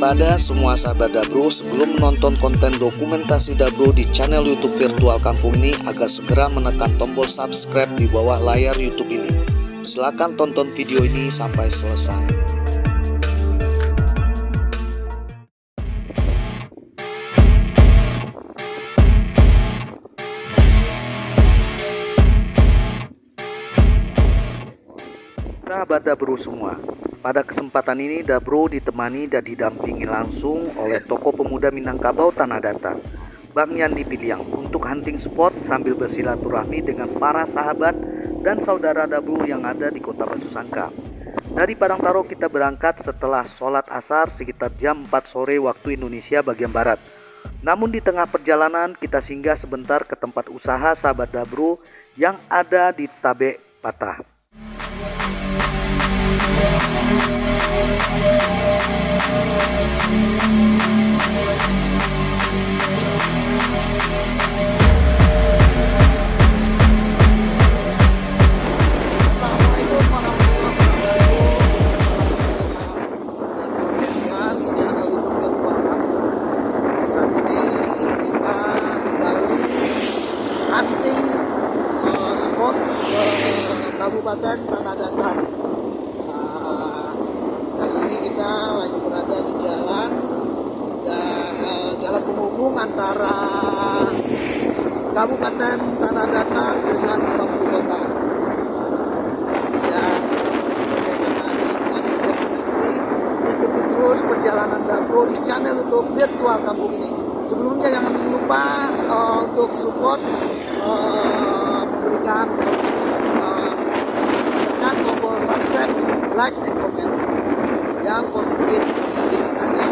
Waspada semua sahabat Dabro, sebelum menonton konten dokumentasi Dabro di channel YouTube Virtual Kampung ini, agar segera menekan tombol subscribe di bawah layar YouTube ini. Silakan tonton video ini sampai selesai. Sahabat Dabro semua, pada kesempatan ini Dabro ditemani dan didampingi langsung oleh tokoh pemuda Minangkabau Tanah Datar, Bang Yandi Piliang, untuk hunting spot sambil bersilaturahmi dengan para sahabat dan saudara Dabro yang ada di Kota Batu Sangkar. Dari Padang Taro kita berangkat setelah sholat asar sekitar jam 4 sore waktu Indonesia bagian Barat. Namun di tengah perjalanan kita singgah sebentar ke tempat usaha sahabat Dabro yang ada di Tabek Patah. Assalamualaikum warahmatullahi wabarakatuh. Di channel YouTube Virtual. Saat ini kita kembali hunting spot ke Kabupaten Tanah Datar. Kali ini kita lagi berada di jalan penghubung antara Kabupaten Tanah Datar dengan 50 kota. Ya, bagaimana keseruan perjalanan ini, ikuti terus perjalanan Dabro di channel YouTube Virtual Kampung ini. Sebelumnya jangan lupa untuk support, berikan tekan tombol subscribe, like, dan komen yang positif saja.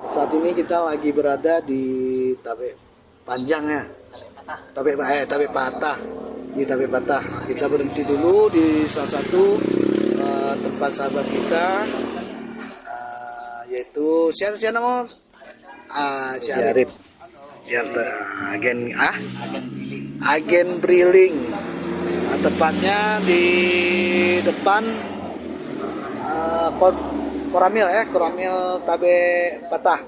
Saat ini kita lagi berada di Tabek Panjang ya, Tabek Patah. Di Tabek Patah kita berhenti dulu di salah satu tempat sahabat kita, yaitu siapa nama Syarif ya, agen Briling. Tepatnya di depan Koramil Tabek Patah.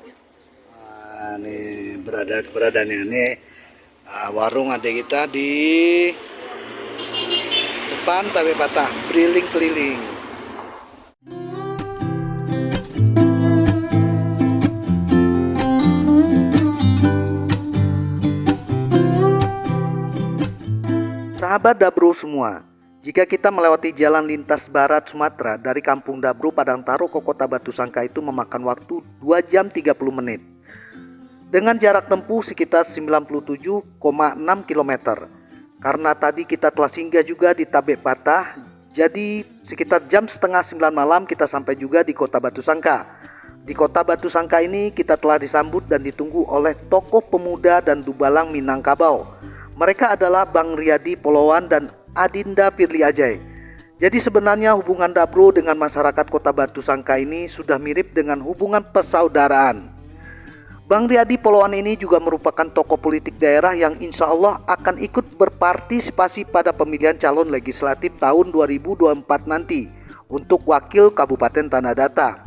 Ini keberadaannya ini warung adik kita di depan Tabek Patah, Briling keliling. Sahabat Dabro semua, jika kita melewati jalan lintas barat Sumatera dari Kampung Dabro Padang Taro ke Kota Batu Sangkar itu memakan waktu 2 jam 30 menit. Dengan jarak tempuh sekitar 97,6 km. Karena tadi kita telah singgah juga di Tabek Patah, jadi sekitar jam setengah 9 malam kita sampai juga di Kota Batu Sangkar. Di Kota Batu Sangkar ini kita telah disambut dan ditunggu oleh tokoh pemuda dan dubalang Minangkabau. Mereka adalah Bang Riyadi Polowan dan Adinda Firly Ajay. Jadi sebenarnya hubungan Dabro dengan masyarakat Kota Batu Sangkar ini sudah mirip dengan hubungan persaudaraan. Bang Riyadi Polowan ini juga merupakan tokoh politik daerah yang insya Allah akan ikut berpartisipasi pada pemilihan calon legislatif tahun 2024 nanti untuk wakil Kabupaten Tanah Datar.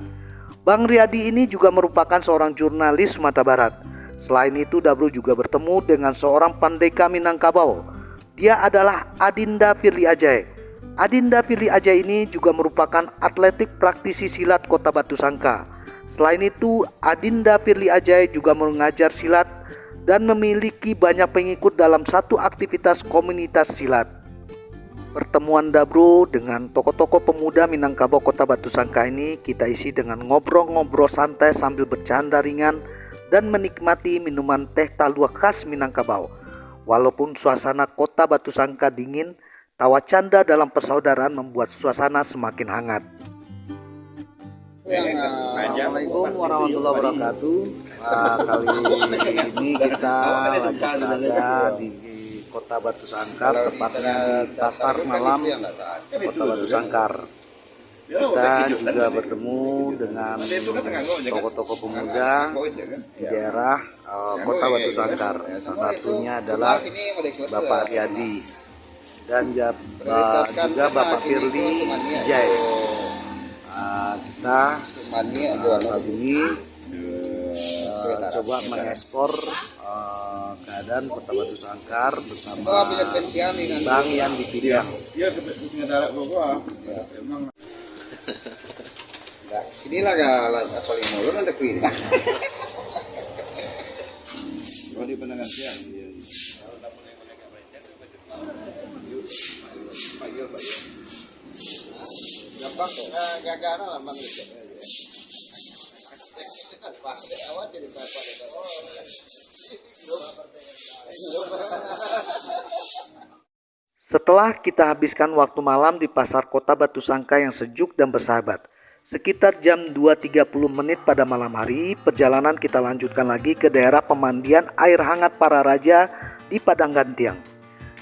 Bang Riyadi ini juga merupakan seorang jurnalis Sumatera Barat. Selain itu Dabro juga bertemu dengan seorang pandeka Minangkabau. Dia adalah Adinda Firly Ajay. Adinda Firly Ajay ini juga merupakan atletik praktisi silat Kota Batu Sangkar. Selain itu Adinda Firly Ajay juga mengajar silat dan memiliki banyak pengikut dalam satu aktivitas komunitas silat. Pertemuan Dabro dengan tokoh-tokoh pemuda Minangkabau Kota Batu Sangkar ini kita isi dengan ngobrol-ngobrol santai sambil bercanda ringan dan menikmati minuman teh talua khas Minangkabau. Walaupun suasana Kota Batu Sangkar dingin, tawa canda dalam persaudaraan membuat suasana semakin hangat. Assalamualaikum warahmatullahi wabarakatuh. Kali ini kita lagi berada di Kota Batu Sangkar, tepatnya di Pasar Malam Kota Batu Sangkar. Kita juga bertemu dengan tokoh-tokoh pemuda di daerah Kota Batu Sangkar. Salah satunya adalah Bapak Riyadi dan juga Bapak Firly Ajay. Kita kita saat ini coba mengekspor keadaan Kota Batu Sangkar bersama Bang Yan di Piliang. Inilah kalau paling mulu nanti kuih. Di penangan siang. Gampang, gagana lah bang. Awal jadi Setelah kita habiskan waktu malam di pasar Kota Batu Sangkar yang sejuk dan bersahabat, sekitar jam 2.30 menit pada malam hari, perjalanan kita lanjutkan lagi ke daerah pemandian air hangat para raja di Padang Gantiang.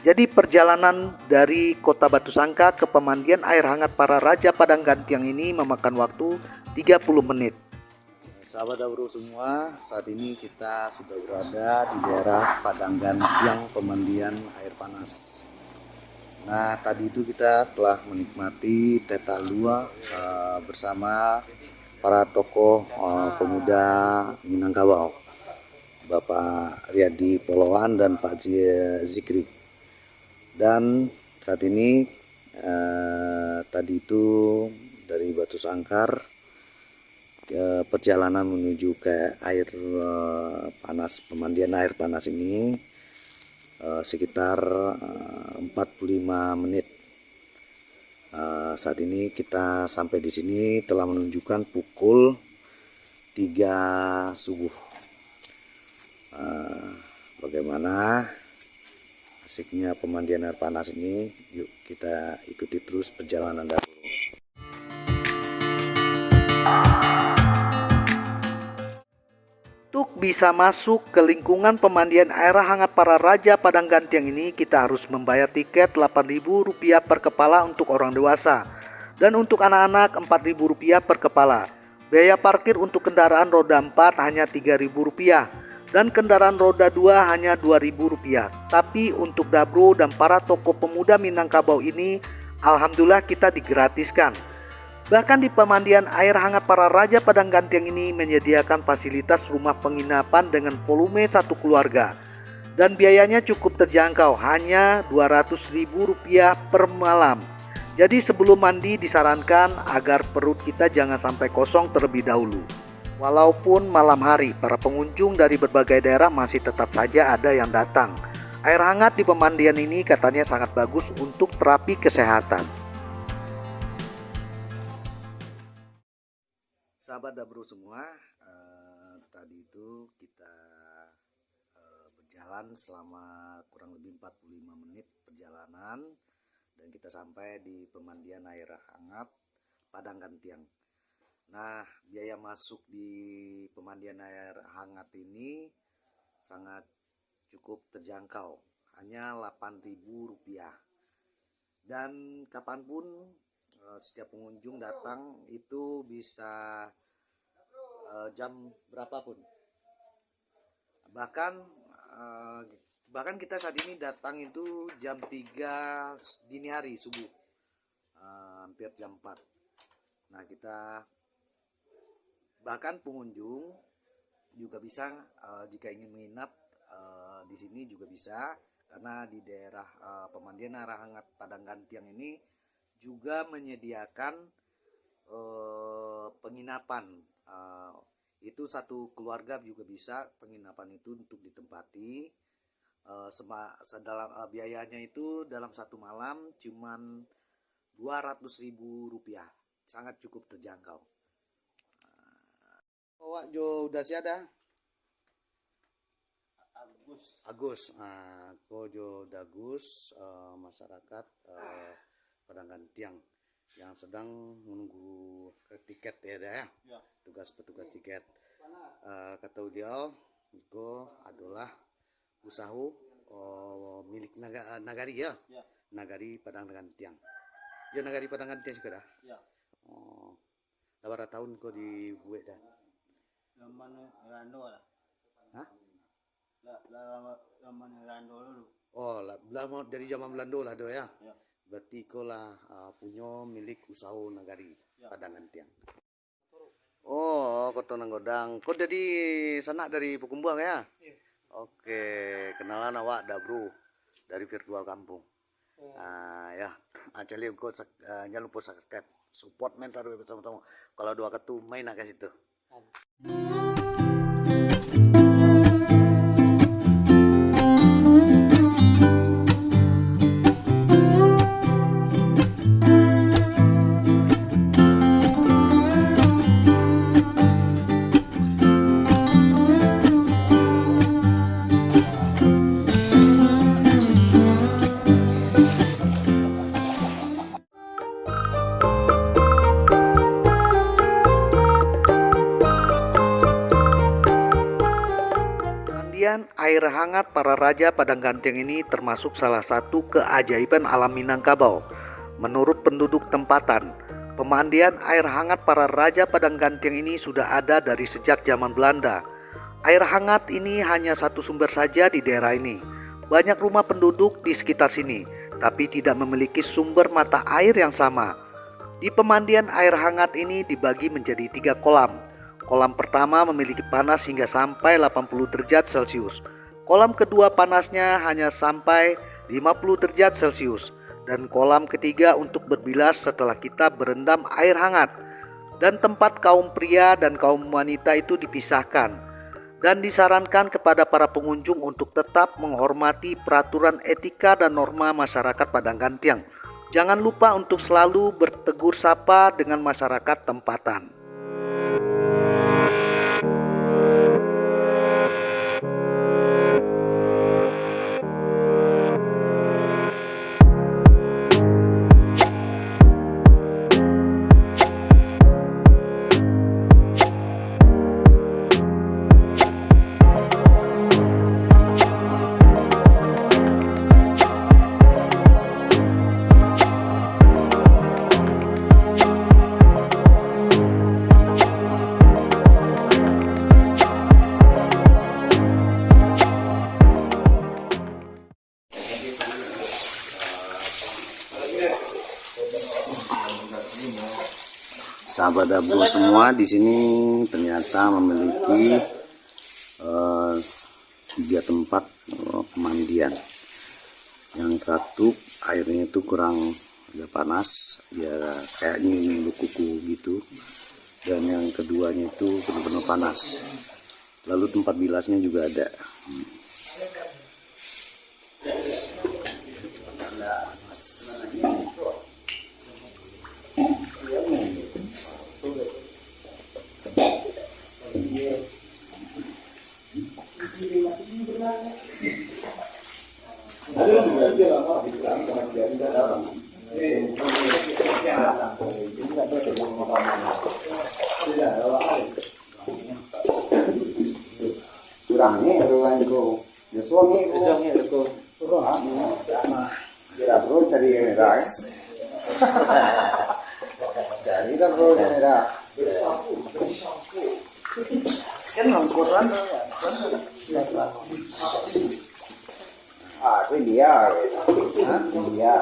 Jadi perjalanan dari Kota Batu Sangkar ke pemandian air hangat para raja Padang Gantiang ini memakan waktu 30 menit. Sahabat Dabro semua, saat ini kita sudah berada di daerah Padang Gantiang pemandian air panas. Nah, tadi itu kita telah menikmati teh talua bersama para tokoh pemuda Minangkabau, Bapak Riyadi Poloan dan Pak Zikri. Dan saat ini tadi itu dari Batu Sangkar perjalanan menuju ke air panas, pemandian air panas ini sekitar 45 menit. Saat ini kita sampai di sini telah menunjukkan pukul 3 subuh. Bagaimana asiknya pemandian air panas ini? Yuk kita ikuti terus perjalanan dahulu. Untuk bisa masuk ke lingkungan pemandian air hangat para raja Padang Gantiang ini, kita harus membayar tiket Rp8.000 per kepala untuk orang dewasa dan untuk anak-anak Rp4.000 per kepala. Biaya parkir untuk kendaraan roda 4 hanya Rp3.000 dan kendaraan roda 2 hanya Rp2.000. Tapi untuk Dabro dan para tokoh pemuda Minangkabau ini, alhamdulillah kita digratiskan. Bahkan di pemandian air hangat para raja Padang Gantiang ini menyediakan fasilitas rumah penginapan dengan volume satu keluarga. Dan biayanya cukup terjangkau, hanya Rp200.000 per malam. Jadi sebelum mandi disarankan agar perut kita jangan sampai kosong terlebih dahulu. Walaupun malam hari, para pengunjung dari berbagai daerah masih tetap saja ada yang datang. Air hangat di pemandian ini katanya sangat bagus untuk terapi kesehatan. Sahabat Dabro semua, tadi itu kita berjalan selama kurang lebih 45 menit perjalanan dan kita sampai di pemandian air hangat Padang Gantiang. Nah, biaya masuk di pemandian air hangat ini sangat cukup terjangkau, hanya Rp8.000. Dan kapanpun setiap pengunjung datang itu bisa jam berapapun. Bahkan kita saat ini datang itu jam 3 dini hari subuh, hampir jam 4. Nah, kita bahkan pengunjung juga bisa jika ingin menginap di sini juga bisa, karena di daerah pemandian air hangat Padang Gantiang ini juga menyediakan penginapan. Itu satu keluarga juga bisa penginapan itu untuk ditempati. Biayanya itu dalam satu malam cuman Rp200.000, sangat cukup terjangkau. Wak Jo udah siada? Agus. Ko Jo Dagus, masyarakat Padang Gantiang yang sedang menunggu tiket ya. Tugas-petugas tiket. Kata beliau itu adalah usaha milik nagari ya. Nagari Padang Gantiang. Ya, nagari Padang Gantiang juga dah. Ya. Berapa tahun kau dibuat dah? Zaman Rando lah. Hah? Zaman Rando dulu. Oh, dari zaman Belanda lah do ya. Berarti kau lah punya milik usaha nagari Padang Gantiang. Oh, Koto Nanggodang. Kau jadi sanak dari Pukumbuang ya? Iya. Oke, kenalan awak dah bro dari virtual kampung. Ya, actually kau jangan lupa subscribe, support mentor bersama-sama. Kalau dua ketu main ke situ. Kemudian air hangat para raja Padang Ganteng ini termasuk salah satu keajaiban alam Minangkabau. Menurut penduduk tempatan, pemandian air hangat para raja Padang Ganteng ini sudah ada dari sejak zaman Belanda. Air hangat ini hanya satu sumber saja di daerah ini. Banyak rumah penduduk di sekitar sini, tapi tidak memiliki sumber mata air yang sama. Di pemandian air hangat ini dibagi menjadi 3 kolam. Kolam pertama memiliki panas hingga sampai 80 derajat Celcius. Kolam kedua panasnya hanya sampai 50 derajat Celcius. Dan kolam ketiga untuk berbilas setelah kita berendam air hangat. Dan tempat kaum pria dan kaum wanita itu dipisahkan. Dan disarankan kepada para pengunjung untuk tetap menghormati peraturan etika dan norma masyarakat Padang Ganteng. Jangan lupa untuk selalu bertegur sapa dengan masyarakat tempatan. Sahabat Dabro semua di sini ternyata memiliki 3 tempat pemandian. Yang satu airnya itu kurang agak panas, ya kayaknya kuku gitu. Dan yang keduanya itu benar-benar panas. Lalu tempat bilasnya juga ada. Kurangnya ruang ko. Suami ko. Tidak perlu cari merah. Cari tak perlu merah. Kan ngangkutan. Itu dia. Dia.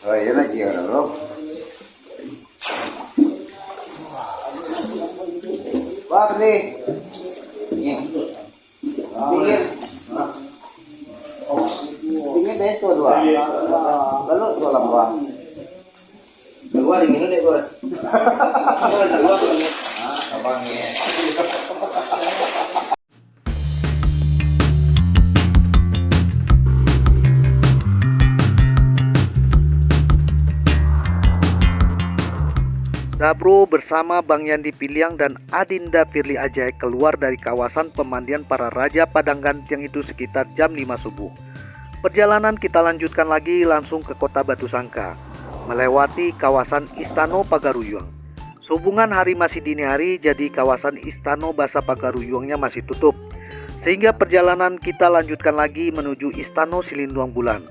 Oh, iya lagi ya, bro. Wah, nih. Dingin. Dingin deh itu dua. Lalu dua lambang. Dua dingin deh gua. Dua. Abangnya. Dabro bersama Bang Yandi Piliang dan Adinda Firly Ajay keluar dari kawasan pemandian para raja Padang Ganteng itu sekitar jam 5 subuh. Perjalanan kita lanjutkan lagi langsung ke kota Batu Sangka, melewati kawasan Istano Pagaruyung. Sehubungan hari masih dini hari, jadi kawasan Istano Basa Pagaruyungnya masih tutup. Sehingga perjalanan kita lanjutkan lagi menuju Istana Silinduang Bulan.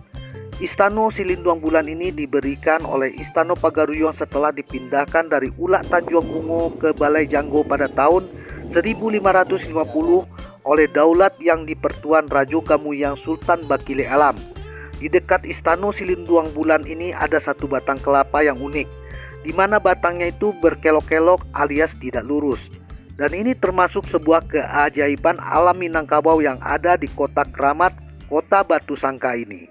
Istana Silinduang Bulan ini diberikan oleh Istana Pagaruyung setelah dipindahkan dari Ulak Tanjung Ungu ke Balai Janggo pada tahun 1550 oleh Daulat yang dipertuan Raja Gamuyang Sultan Bakile Alam. Di dekat Istana Silinduang Bulan ini ada satu batang kelapa yang unik, di mana batangnya itu berkelok-kelok alias tidak lurus. Dan ini termasuk sebuah keajaiban alam Minangkabau yang ada di kota keramat Kota Batu Sangka ini.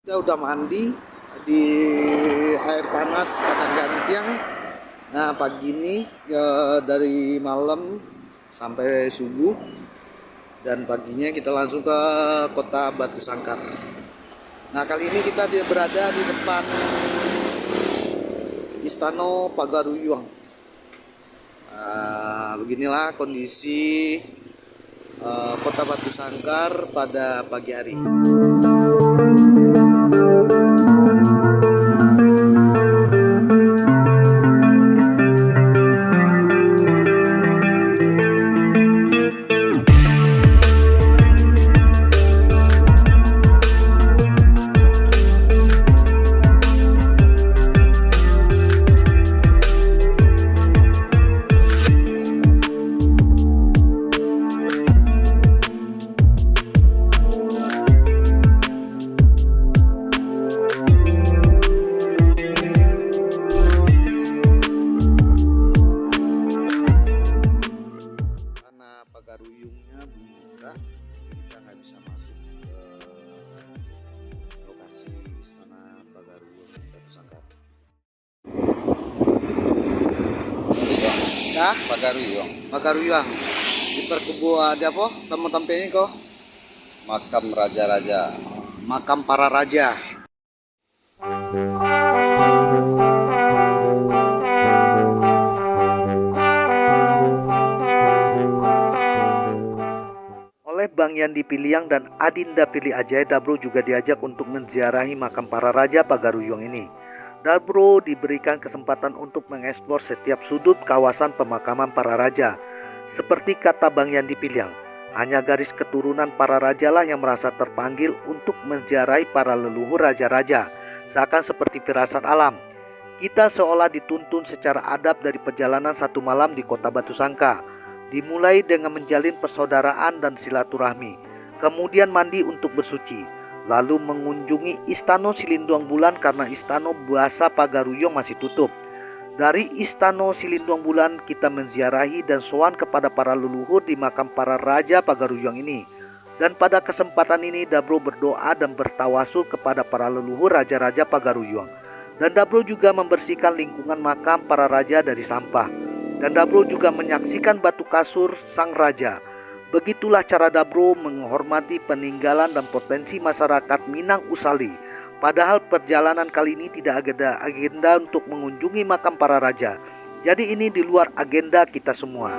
Kita udah mandi di air panas Padang Gantiang. Nah, pagi ini dari malam sampai subuh, dan paginya kita langsung ke Kota Batu Sangkar. Nah, kali ini kita berada di depan Istana Pagaruyung. Beginilah kondisi Kota Batu Sangkar pada pagi hari. Pagaruyungnya buka, kita nggak bisa masuk ke lokasi Istana Pagaruyung Batu Sangkar. Nah, Pagaruyung di perkubu ada apa? Tamu-tampilnya kok? Makam raja-raja. Makam para raja. Oleh Bang Yandi Piliang dan Adinda Pilih Ajay, Dabro juga diajak untuk menziarahi makam para raja Pagaruyung ini. Dabro diberikan kesempatan untuk mengeksplor setiap sudut kawasan pemakaman para raja. Seperti kata Bang Yandi Piliang, hanya garis keturunan para raja lah yang merasa terpanggil untuk menziarahi para leluhur raja-raja. Seakan seperti firasat alam, kita seolah dituntun secara adab dari perjalanan satu malam di Kota Batu Sangka. Dimulai dengan menjalin persaudaraan dan silaturahmi, kemudian mandi untuk bersuci, lalu mengunjungi Istana Silinduang Bulan karena Istana Buasa Pagaruyung masih tutup. Dari Istana Silinduang Bulan kita menziarahi dan sowan kepada para leluhur di makam para raja Pagaruyung ini. Dan pada kesempatan ini Dabro berdoa dan bertawasul kepada para leluhur raja-raja Pagaruyung. Dan Dabro juga membersihkan lingkungan makam para raja dari sampah. Dan Dabro juga menyaksikan batu kasur sang raja. Begitulah cara Dabro menghormati peninggalan dan potensi masyarakat Minang Usali. Padahal perjalanan kali ini tidak ada agenda untuk mengunjungi makam para raja. Jadi ini di luar agenda kita semua.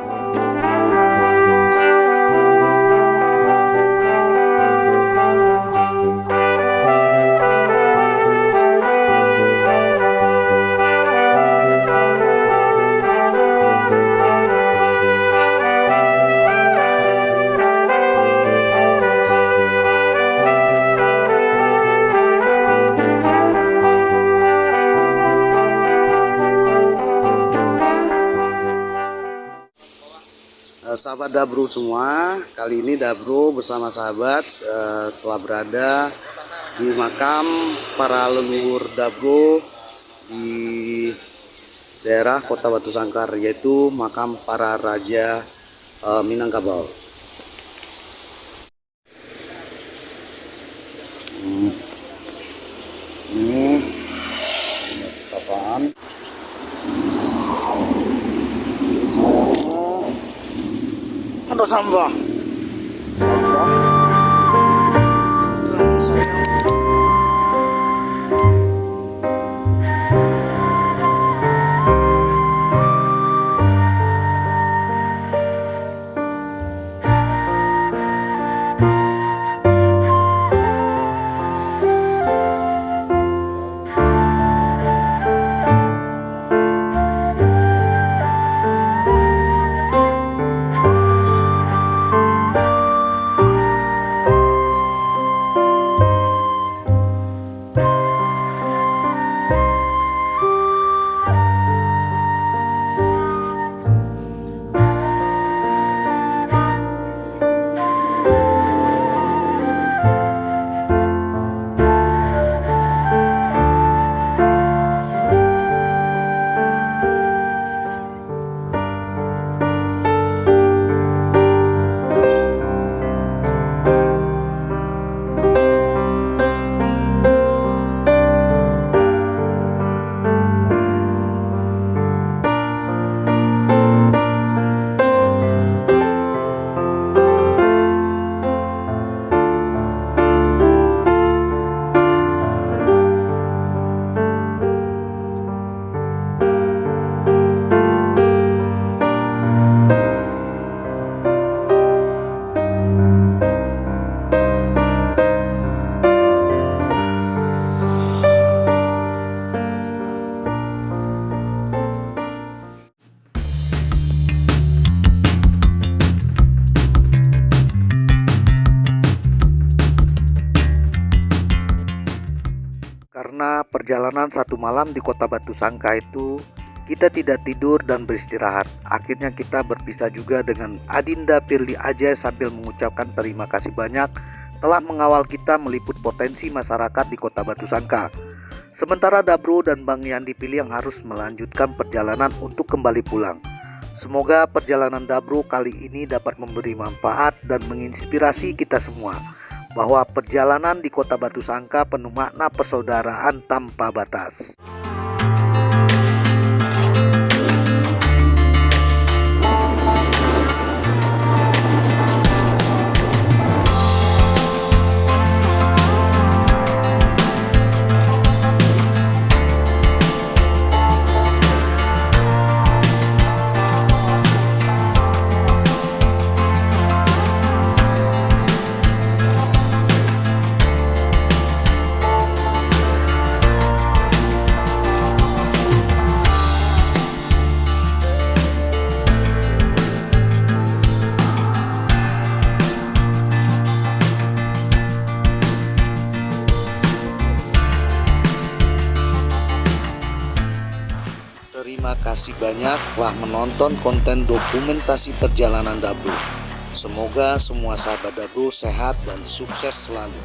Sahabat Dabro semua, kali ini Dabro bersama sahabat telah berada di makam para leluhur Dabro di daerah Kota Batu Sangkar, yaitu makam para raja Minangkabau. Ini apaan? sampah. Sampah. Kamu sayang. Karena perjalanan 1 malam di kota Batu Sangka itu kita tidak tidur dan beristirahat. Akhirnya kita berpisah juga dengan Adinda Firly Ajay sambil mengucapkan terima kasih banyak telah mengawal kita meliput potensi masyarakat di kota Batu Sangka. Sementara Dabro dan Bang Yan dipilih yang harus melanjutkan perjalanan untuk kembali pulang. Semoga perjalanan Dabro kali ini dapat memberi manfaat dan menginspirasi kita semua, bahwa perjalanan di kota Batu Sangka penuh makna persaudaraan tanpa batas. Terima kasih banyak telah menonton konten dokumentasi perjalanan Dabro. Semoga semua sahabat Dabro sehat dan sukses selalu.